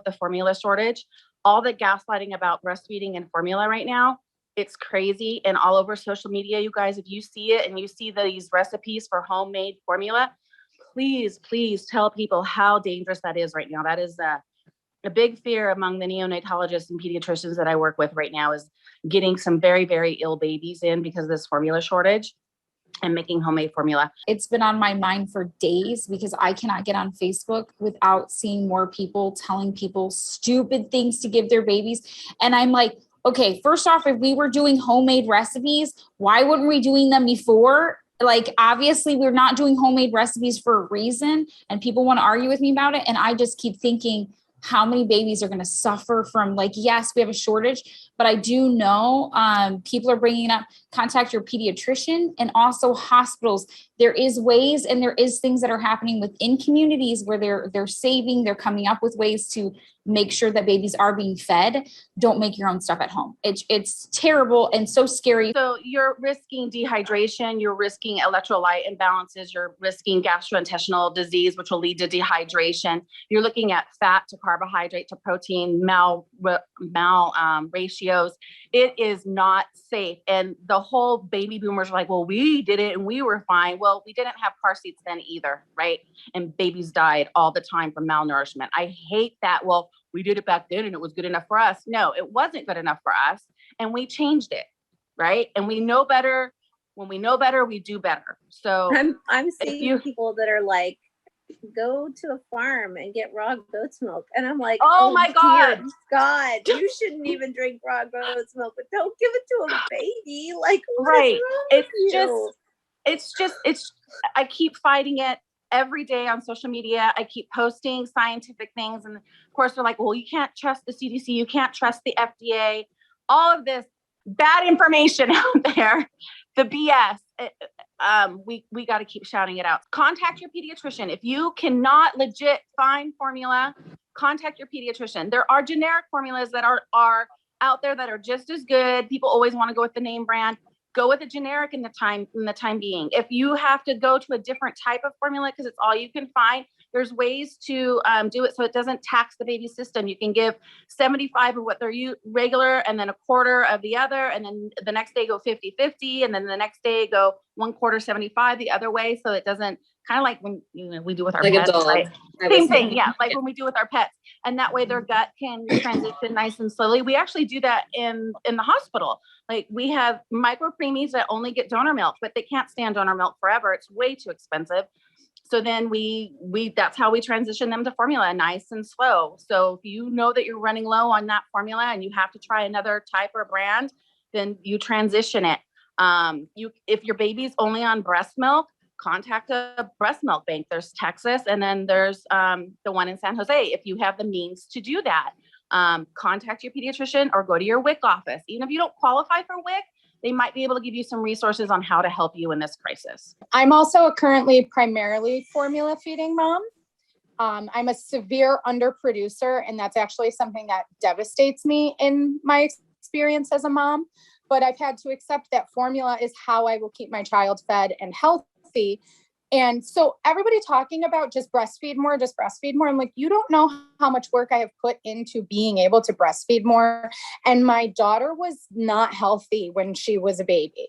the formula shortage, all the gaslighting about breastfeeding and formula right now, it's crazy. And all over social media, you guys, if you see it and you see these recipes for homemade formula, please, please tell people how dangerous that is right now. That is a big fear among the neonatologists and pediatricians that I work with right now, is getting some very, very ill babies in because of this formula shortage and making homemade formula. It's been on my mind for days because I cannot get on Facebook without seeing more people telling people stupid things to give their babies. And I'm like, okay, first off, if we were doing homemade recipes, why weren't we doing them before? Like, obviously we're not doing homemade recipes for a reason, and people want to argue with me about it. And I just keep thinking, how many babies are going to suffer from, like, yes, we have a shortage, but I do know people are bringing up, contact your pediatrician, and also hospitals. There is ways and there is things that are happening within communities where they're saving, they're coming up with ways to make sure that babies are being fed. Don't make your own stuff at home. It's terrible and so scary. So you're risking dehydration, you're risking electrolyte imbalances, you're risking gastrointestinal disease, which will lead to dehydration. You're looking at fat to carbohydrate to protein ratios. It is not safe. And the whole baby boomers are like, well, we did it and we were fine. Well, we didn't have car seats then either, right? And babies died all the time from malnourishment. I hate that. Well, we did it back then and it was good enough for us. No, it wasn't good enough for us. And we changed it, right? And we know better. When we know better, we do better. So I'm seeing people that are like, go to a farm and get raw goat's milk. And I'm like, oh my God, you shouldn't even drink raw goat's milk, but don't give it to a baby. Like, right. It's just, I keep fighting it every day on social media. I keep posting scientific things. And of course they're like, well, you can't trust the CDC. You can't trust the FDA, all of this bad information out there, the BS. We got to keep shouting it out. Contact your pediatrician. If you cannot legit find formula, contact your pediatrician. There are generic formulas that are out there that are just as good. People always want to go with the name brand. Go with a generic in the time being. If you have to go to a different type of formula because it's all you can find, there's ways to do it so it doesn't tax the baby system. You can give 75 of what they're regular and then a quarter of the other. And then the next day go 50-50. And then the next day go 1/4 75 the other way. So it doesn't, kind of like when we do with our pets, right? Same thing. Yeah. Like when we do with our pets. And that way their gut can transition nice and slowly. We actually do that in the hospital. Like we have micro preemies that only get donor milk, but they can't stand donor milk forever. It's way too expensive. So then we that's how we transition them to formula, nice and slow. So if you know that you're running low on that formula and you have to try another type or brand, then you transition it. If your baby's only on breast milk, contact a breast milk bank. There's Texas, and then there's the one in San Jose. If you have the means to do that, contact your pediatrician or go to your WIC office. Even if you don't qualify for WIC, they might be able to give you some resources on how to help you in this crisis. I'm also currently primarily formula feeding mom. I'm a severe underproducer, and that's actually something that devastates me in my experience as a mom. But I've had to accept that formula is how I will keep my child fed and healthy. And so everybody talking about just breastfeed more. I'm like, you don't know how much work I have put into being able to breastfeed more. And my daughter was not healthy when she was a baby.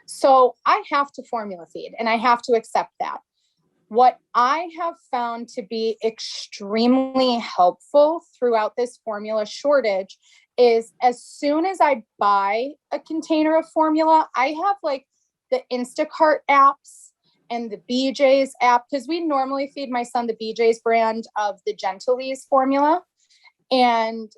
So I have to formula feed, and I have to accept that. What I have found to be extremely helpful throughout this formula shortage is as soon as I buy a container of formula, I have like the Instacart apps and the BJ's app, because we normally feed my son the BJ's brand of the Gentilese formula. And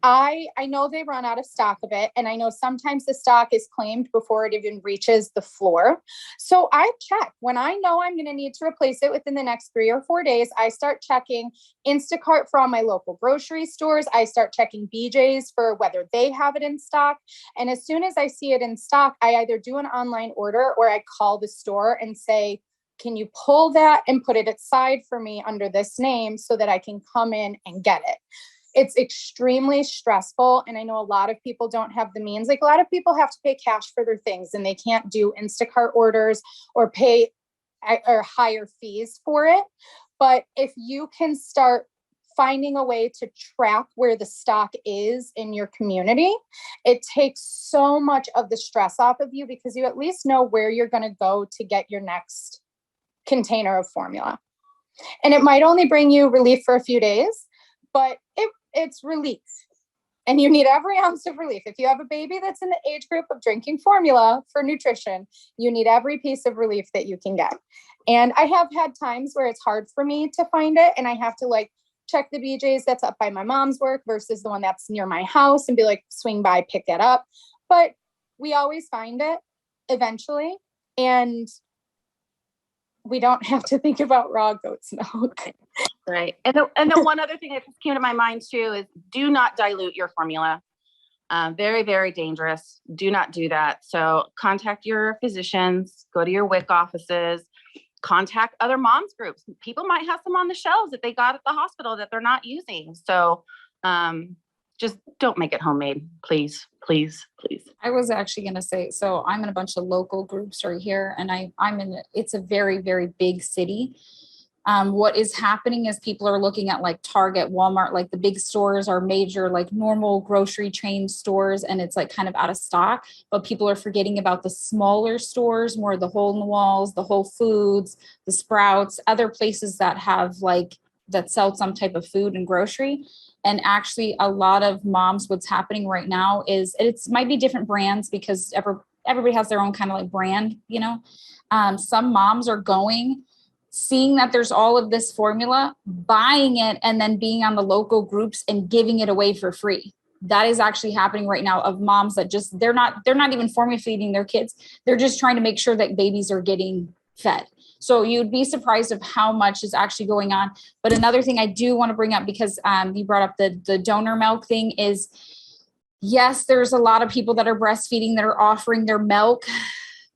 I know they run out of stock of it. And I know sometimes the stock is claimed before it even reaches the floor. So I check when I know I'm going to need to replace it within the next 3 or 4 days. I start checking Instacart for all my local grocery stores. I start checking BJ's for whether they have it in stock. And as soon as I see it in stock, I either do an online order or I call the store and say, can you pull that and put it aside for me under this name so that I can come in and get it? It's extremely stressful. And I know a lot of people don't have the means. Like a lot of people have to pay cash for their things and they can't do Instacart orders or pay or higher fees for it. But if you can start finding a way to track where the stock is in your community, it takes so much of the stress off of you because you at least know where you're going to go to get your next container of formula. And it might only bring you relief for a few days, but it's relief. And you need every ounce of relief. If you have a baby that's in the age group of drinking formula for nutrition, you need every piece of relief that you can get. And I have had times where it's hard for me to find it. And I have to like check the BJ's that's up by my mom's work versus the one that's near my house and be like, swing by, pick it up. But we always find it eventually. And we don't have to think about raw goat's milk. Right. And the one other thing that just came to my mind too is do not dilute your formula. Very, very dangerous. Do not do that. So contact your physicians, go to your WIC offices, contact other moms groups. People might have some on the shelves that they got at the hospital that they're not using. So just don't make it homemade, please, please, please. I was actually going to say, so I'm in a bunch of local groups right here, and it's a very, very big city. What is happening is people are looking at like Target, Walmart, like the big stores are major, like normal grocery chain stores, and it's like kind of out of stock, but people are forgetting about the smaller stores, more the hole in the walls, the Whole Foods, the Sprouts, other places that have like, that sell some type of food and grocery. And actually a lot of moms, what's happening right now is might be different brands because everybody has their own kind of like brand, you know. Some moms are seeing that there's all of this formula, buying it, and then being on the local groups and giving it away for free. That is actually happening right now of moms that just, they're not even formula feeding their kids. They're just trying to make sure that babies are getting fed. So you'd be surprised of how much is actually going on. But another thing I do want to bring up, because you brought up the donor milk thing, is yes, there's a lot of people that are breastfeeding that are offering their milk.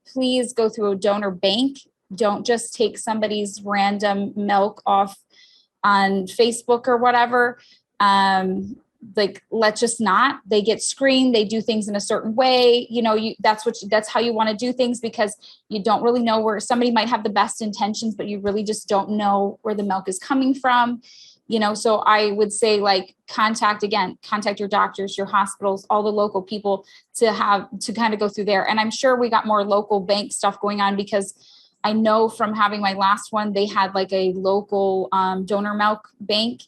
Please go through a donor bank. Don't just take somebody's random milk off on Facebook or whatever. Like, let's just not. They get screened. They do things in a certain way. You know, that's how you want to do things, because you don't really know where somebody might have the best intentions, but you really just don't know where the milk is coming from. You know, so I would say like contact your doctors, your hospitals, all the local people to kind of go through there. And I'm sure we got more local bank stuff going on, because I know from having my last one, they had like a local donor milk bank,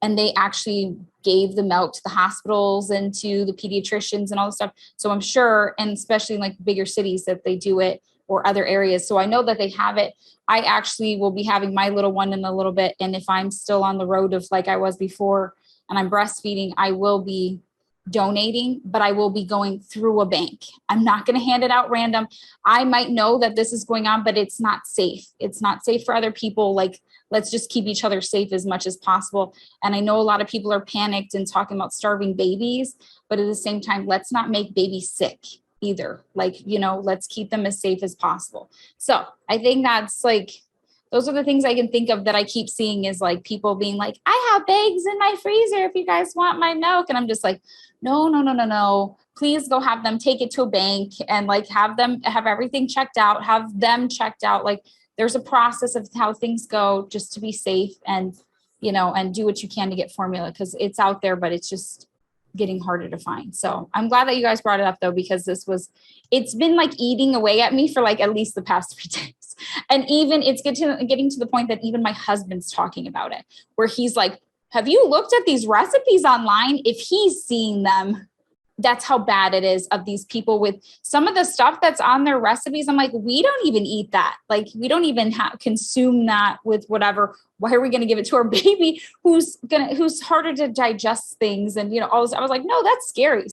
and they actually gave the milk to the hospitals and to the pediatricians and all this stuff. So I'm sure, and especially in like bigger cities, that they do it, or other areas. So I know that they have it. I actually will be having my little one in a little bit. And if I'm still on the road of like I was before and I'm breastfeeding, I will be donating, but I will be going through a bank. I'm not going to hand it out random. I might know that this is going on, but it's not safe. It's not safe for other people. Like, let's just keep each other safe as much as possible. And I know a lot of people are panicked and talking about starving babies, but at the same time, let's not make babies sick either. Like, you know, let's keep them as safe as possible. So I think that's like, those are the things I can think of that I keep seeing, is like people being like, I have bags in my freezer if you guys want my milk. And I'm just like, no. Please go have them take it to a bank and like have everything checked out, have them checked out. Like, there's a process of how things go, just to be safe, and, you know, and do what you can to get formula, because it's out there, but it's just getting harder to find. So I'm glad that you guys brought it up though, because it's been like eating away at me for like at least the past 3 days. And even it's getting to the point that even my husband's talking about it, where he's like, have you looked at these recipes online? If he's seeing them, that's how bad it is of these people with some of the stuff that's on their recipes. I'm like, we don't even eat that. Like, we don't even consume that with whatever. Why are we going to give it to our baby who's harder to digest things? And, you know, I was like, no, that's scary.